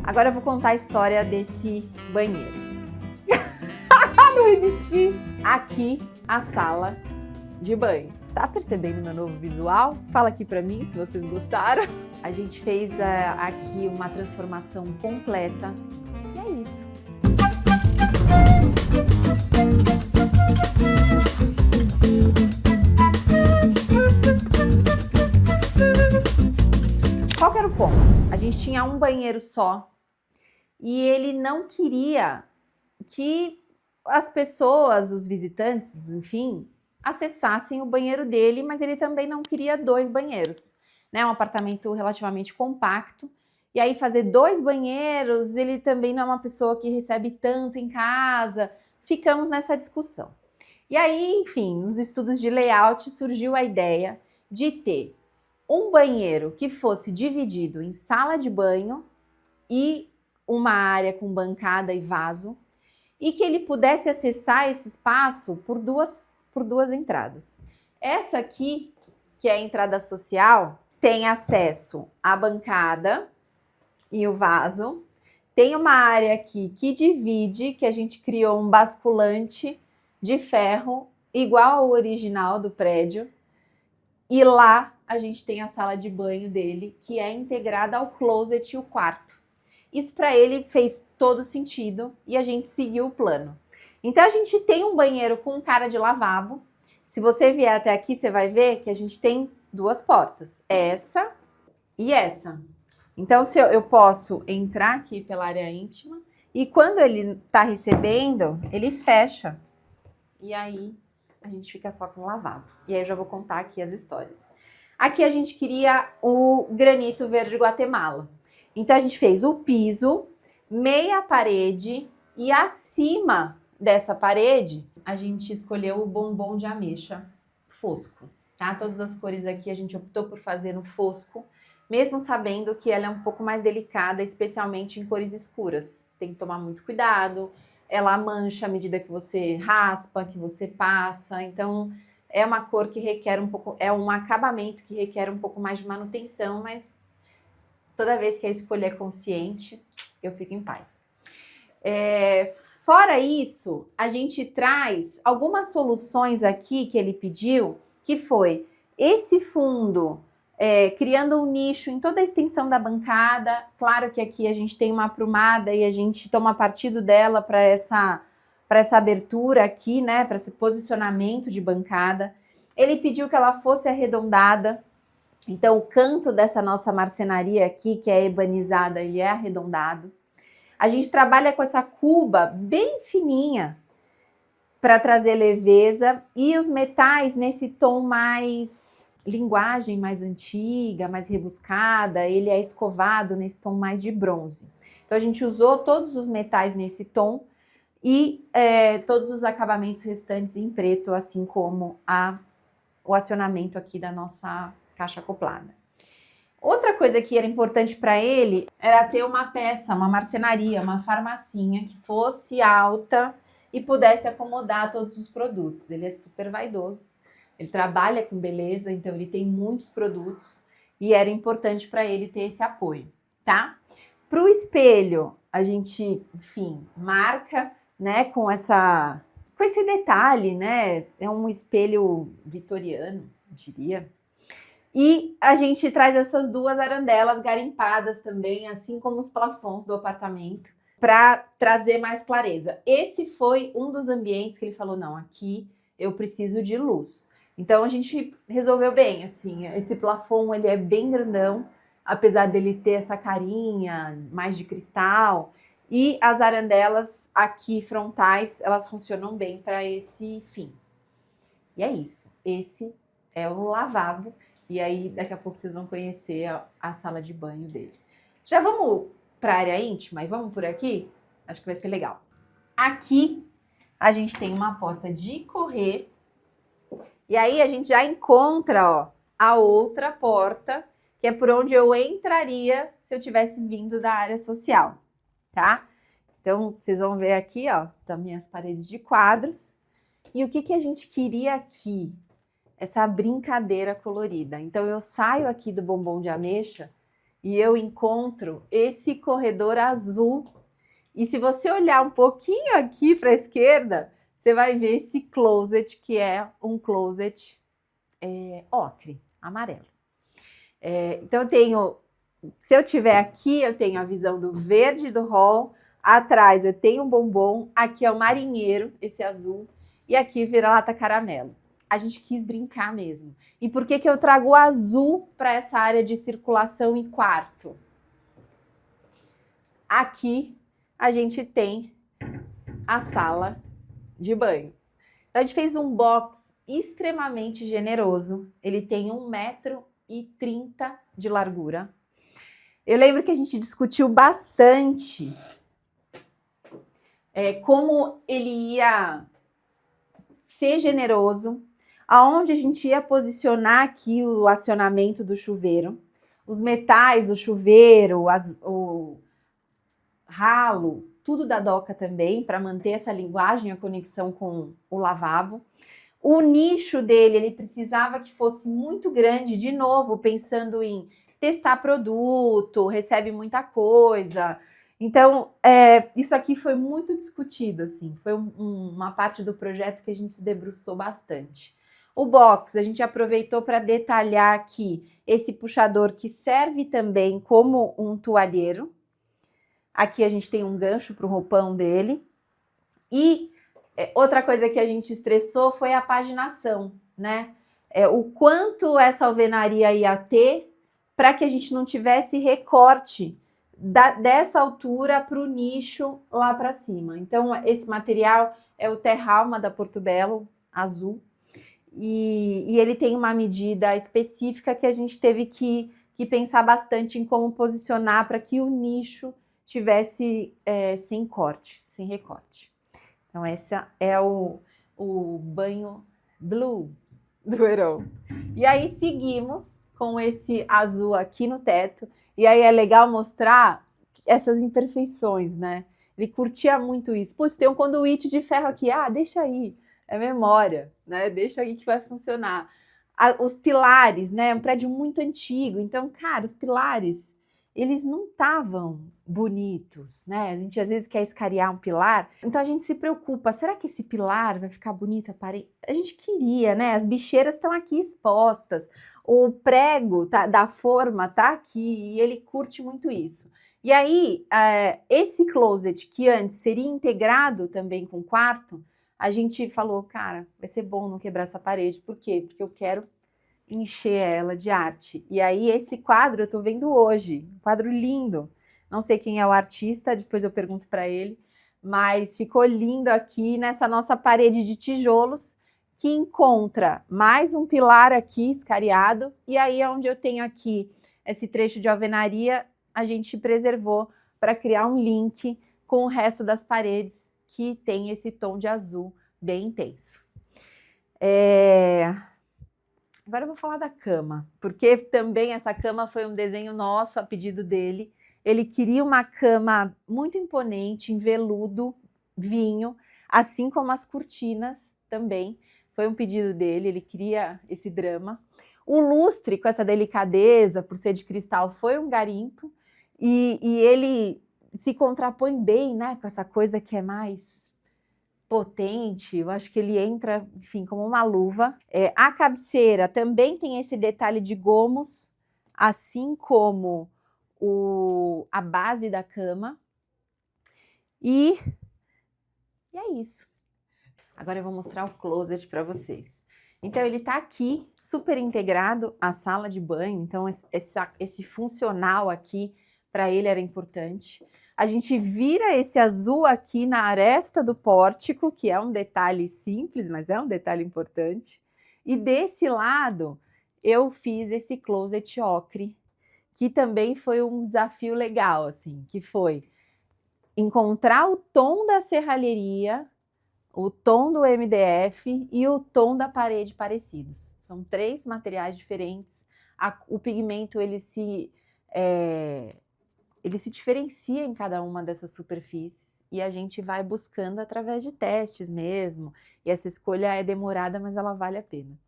Agora eu vou contar a história desse banheiro. Não resisti. Aqui, a sala de banho. Tá percebendo meu novo visual? Fala aqui pra mim se vocês gostaram. A gente fez aqui uma transformação completa. E é isso. Qual que era o ponto? A gente tinha um banheiro só e ele não queria que as pessoas, os visitantes, enfim, acessassem o banheiro dele, mas ele também não queria 2 banheiros, né? Um apartamento relativamente compacto. E aí fazer 2 banheiros, ele também não é uma pessoa que recebe tanto em casa. Ficamos nessa discussão. E aí, enfim, nos estudos de layout surgiu a ideia de ter um banheiro que fosse dividido em sala de banho e uma área com bancada e vaso, e que ele pudesse acessar esse espaço por duas entradas. Essa aqui, que é a entrada social, tem acesso à bancada e o vaso. Tem uma área aqui que divide, que a gente criou um basculante de ferro, igual ao original do prédio. E lá a gente tem a sala de banho dele, que é integrada ao closet e o quarto. Isso para ele fez todo sentido e a gente seguiu o plano. Então a gente tem um banheiro com cara de lavabo. Se você vier até aqui, você vai ver que a gente tem 2 portas, essa e essa. Então se eu posso entrar aqui pela área íntima e quando ele está recebendo, ele fecha. E aí a gente fica só com o lavabo. E aí eu já vou contar aqui as histórias. Aqui a gente queria o granito verde Guatemala. Então a gente fez o piso, meia parede e acima dessa parede a gente escolheu o bombom de ameixa fosco, tá? Todas as cores aqui a gente optou por fazer no fosco, mesmo sabendo que ela é um pouco mais delicada, especialmente em cores escuras. Você tem que tomar muito cuidado, ela mancha à medida que você raspa, que você passa, então é uma cor que requer um pouco, é um acabamento que requer um pouco mais de manutenção, mas toda vez que a escolha é consciente, eu fico em paz. Fora isso, a gente traz algumas soluções aqui que ele pediu, que foi esse fundo, criando um nicho em toda a extensão da bancada. Claro que aqui a gente tem uma aprumada e a gente toma partido dela para essa abertura aqui, né, para esse posicionamento de bancada. Ele pediu que ela fosse arredondada. Então, o canto dessa nossa marcenaria aqui, que é ebanizada, ele é arredondado. A gente trabalha com essa cuba bem fininha para trazer leveza e os metais nesse tom mais linguagem mais antiga, mais rebuscada. Ele é escovado nesse tom mais de bronze. Então, a gente usou todos os metais nesse tom e todos os acabamentos restantes em preto, assim como o acionamento aqui da nossa caixa acoplada. Outra coisa que era importante para ele era ter uma peça, uma marcenaria, uma farmacinha que fosse alta e pudesse acomodar todos os produtos. Ele é super vaidoso, ele trabalha com beleza, então ele tem muitos produtos e era importante para ele ter esse apoio, tá? Para o espelho, a gente, enfim, marca, né, com esse detalhe, né? É um espelho vitoriano, diria. E a gente traz essas 2 arandelas garimpadas também, assim como os plafons do apartamento, para trazer mais clareza. Esse foi um dos ambientes que ele falou, não, aqui eu preciso de luz. Então a gente resolveu bem, assim, esse plafon ele é bem grandão, apesar dele ter essa carinha mais de cristal, e as arandelas aqui frontais, elas funcionam bem para esse fim. E é isso, esse é o lavabo. E aí, daqui a pouco vocês vão conhecer a sala de banho dele. Já vamos para a área íntima e vamos por aqui? Acho que vai ser legal. Aqui, a gente tem uma porta de correr. E aí, a gente já encontra, ó, a outra porta, que é por onde eu entraria se eu tivesse vindo da área social, tá? Então, vocês vão ver aqui, ó, também as paredes de quadros. E o que a gente queria aqui? Essa brincadeira colorida. Então eu saio aqui do bombom de ameixa e eu encontro esse corredor azul. E se você olhar um pouquinho aqui para a esquerda, você vai ver esse closet, que é um closet ocre, amarelo. Então eu tenho, se eu tiver aqui, eu tenho a visão do verde do hall, atrás eu tenho um bombom, aqui é o marinheiro, esse azul, e aqui vira-lata caramelo. A gente quis brincar mesmo. E por que eu trago o azul para essa área de circulação e quarto? Aqui a gente tem a sala de banho. Então a gente fez um box extremamente generoso. Ele tem 1,30 m de largura. Eu lembro que a gente discutiu bastante como ele ia ser generoso, aonde a gente ia posicionar aqui o acionamento do chuveiro, os metais do chuveiro, o ralo, tudo da doca também, para manter essa linguagem, a conexão com o lavabo. O nicho dele, ele precisava que fosse muito grande, de novo, pensando em testar produto, recebe muita coisa. Então, isso aqui foi muito discutido, assim, foi uma parte do projeto que a gente se debruçou bastante. O box, a gente aproveitou para detalhar aqui esse puxador que serve também como um toalheiro. Aqui a gente tem um gancho para o roupão dele. E outra coisa que a gente estressou foi a paginação, né? O quanto essa alvenaria ia ter para que a gente não tivesse recorte dessa altura para o nicho lá para cima. Então, esse material é o Terralma da Portobello, azul, e ele tem uma medida específica que a gente teve que pensar bastante em como posicionar para que o nicho tivesse sem corte, sem recorte. Então, esse é o banho blue do verão. E aí, seguimos com esse azul aqui no teto. E aí, é legal mostrar essas imperfeições, né? Ele curtia muito isso. Putz, tem um conduíte de ferro aqui. Ah, deixa aí. É memória, né? Deixa aí que vai funcionar. Os pilares, né? Um prédio muito antigo. Então, cara, os pilares, eles não estavam bonitos, né? A gente às vezes quer escariar um pilar, então a gente se preocupa, será que esse pilar vai ficar bonito a parede? A gente queria, né? As bicheiras estão aqui expostas, o prego da forma tá aqui, e ele curte muito isso. E aí, esse closet que antes seria integrado também com o quarto, a gente falou, cara, vai ser bom não quebrar essa parede. Por quê? Porque eu quero encher ela de arte. E aí esse quadro eu tô vendo hoje, um quadro lindo. Não sei quem é o artista, depois eu pergunto para ele, mas ficou lindo aqui nessa nossa parede de tijolos, que encontra mais um pilar aqui escariado, e aí onde eu tenho aqui esse trecho de alvenaria, a gente preservou para criar um link com o resto das paredes que tem esse tom de azul bem intenso. Agora eu vou falar da cama, porque também essa cama foi um desenho nosso, a pedido dele. Ele queria uma cama muito imponente, em veludo, vinho, assim como as cortinas também. Foi um pedido dele, ele queria esse drama. O lustre, com essa delicadeza, por ser de cristal, foi um garimpo. E ele se contrapõe bem, né, com essa coisa que é mais potente, eu acho que ele entra, enfim, como uma luva. A cabeceira também tem esse detalhe de gomos, assim como a base da cama. E é isso. Agora eu vou mostrar o closet para vocês. Então ele tá aqui, super integrado à sala de banho, então esse funcional aqui, para ele era importante. A gente vira esse azul aqui na aresta do pórtico, que é um detalhe simples, mas é um detalhe importante. E desse lado, eu fiz esse closet ocre, que também foi um desafio legal, assim, que foi encontrar o tom da serralheria, o tom do MDF e o tom da parede parecidos. São 3 materiais diferentes. O pigmento, ele se diferencia em cada uma dessas superfícies e a gente vai buscando através de testes mesmo. E essa escolha é demorada, mas ela vale a pena.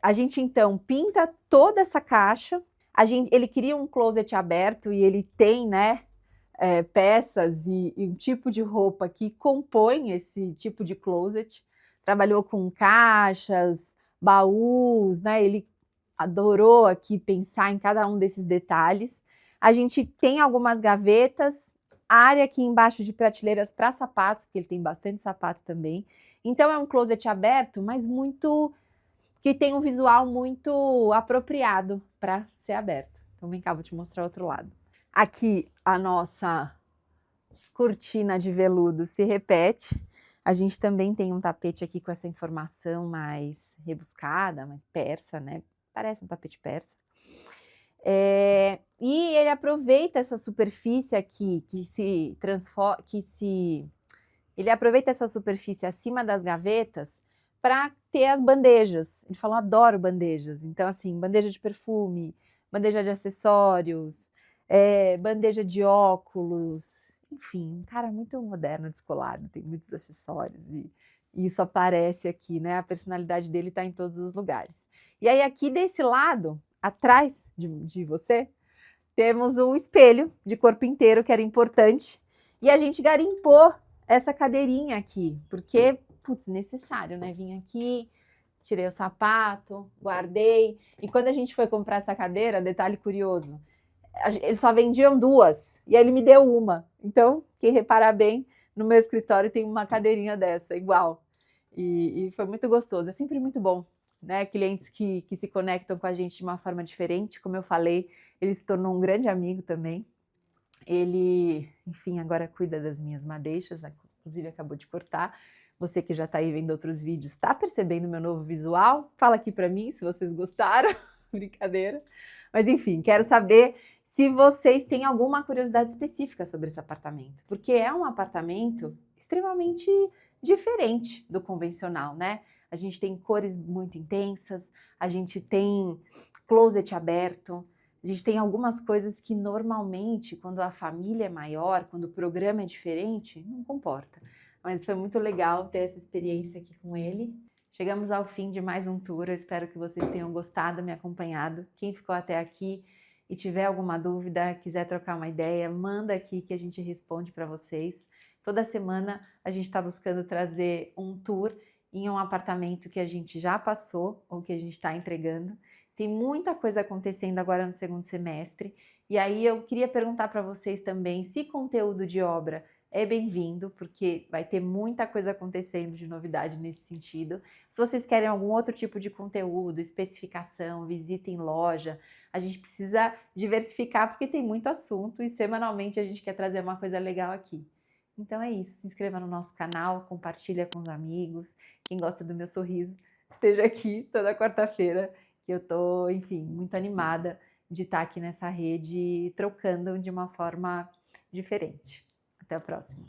A gente, então, pinta toda essa caixa. Ele queria um closet aberto e ele tem, né, peças e um tipo de roupa que compõe esse tipo de closet. Trabalhou com caixas, baús, né? Ele adorou aqui pensar em cada um desses detalhes. A gente tem algumas gavetas, área aqui embaixo de prateleiras para sapatos, porque ele tem bastante sapato também. Então é um closet aberto, mas que tem um visual muito apropriado para ser aberto. Então vem cá, vou te mostrar outro lado. Aqui a nossa cortina de veludo se repete. A gente também tem um tapete aqui com essa informação mais rebuscada, mais persa, né? Parece um tapete persa. E ele aproveita essa superfície aqui que se transforma, ele aproveita essa superfície acima das gavetas para ter as bandejas. Ele falou, adoro bandejas. Então, assim, bandeja de perfume, bandeja de acessórios, bandeja de óculos, enfim, um cara muito moderno, descolado, tem muitos acessórios e isso aparece aqui, né? A personalidade dele está em todos os lugares. E aí aqui desse lado, atrás de você, temos um espelho de corpo inteiro que era importante e a gente garimpou essa cadeirinha aqui, porque, putz, necessário, né? Vim aqui, tirei o sapato, guardei. E quando a gente foi comprar essa cadeira, detalhe curioso, eles só vendiam duas, e aí ele me deu uma. Então, quem reparar bem, no meu escritório tem uma cadeirinha dessa, igual. E foi muito gostoso, é sempre muito bom, né? Clientes que se conectam com a gente de uma forma diferente, como eu falei, ele se tornou um grande amigo também. Ele, enfim, agora cuida das minhas madeixas, inclusive acabou de cortar. Você que já está aí vendo outros vídeos, está percebendo meu novo visual? Fala aqui para mim se vocês gostaram. Brincadeira. Mas enfim, quero saber se vocês têm alguma curiosidade específica sobre esse apartamento, porque é um apartamento extremamente diferente do convencional, né? A gente tem cores muito intensas, a gente tem closet aberto, a gente tem algumas coisas que normalmente, quando a família é maior, quando o programa é diferente, não comporta. Mas foi muito legal ter essa experiência aqui com ele. Chegamos ao fim de mais um tour, eu espero que vocês tenham gostado, me acompanhado. Quem ficou até aqui e tiver alguma dúvida, quiser trocar uma ideia, manda aqui que a gente responde para vocês. Toda semana a gente está buscando trazer um tour em um apartamento que a gente já passou ou que a gente está entregando. Tem muita coisa acontecendo agora no segundo semestre. E aí eu queria perguntar para vocês também se conteúdo de obra é bem-vindo, porque vai ter muita coisa acontecendo de novidade nesse sentido. Se vocês querem algum outro tipo de conteúdo, especificação, visita em loja, a gente precisa diversificar porque tem muito assunto e semanalmente a gente quer trazer uma coisa legal aqui. Então é isso, se inscreva no nosso canal, compartilha com os amigos, quem gosta do meu sorriso, esteja aqui toda quarta-feira, que eu tô, enfim, muito animada de estar aqui nessa rede trocando de uma forma diferente. Até a próxima.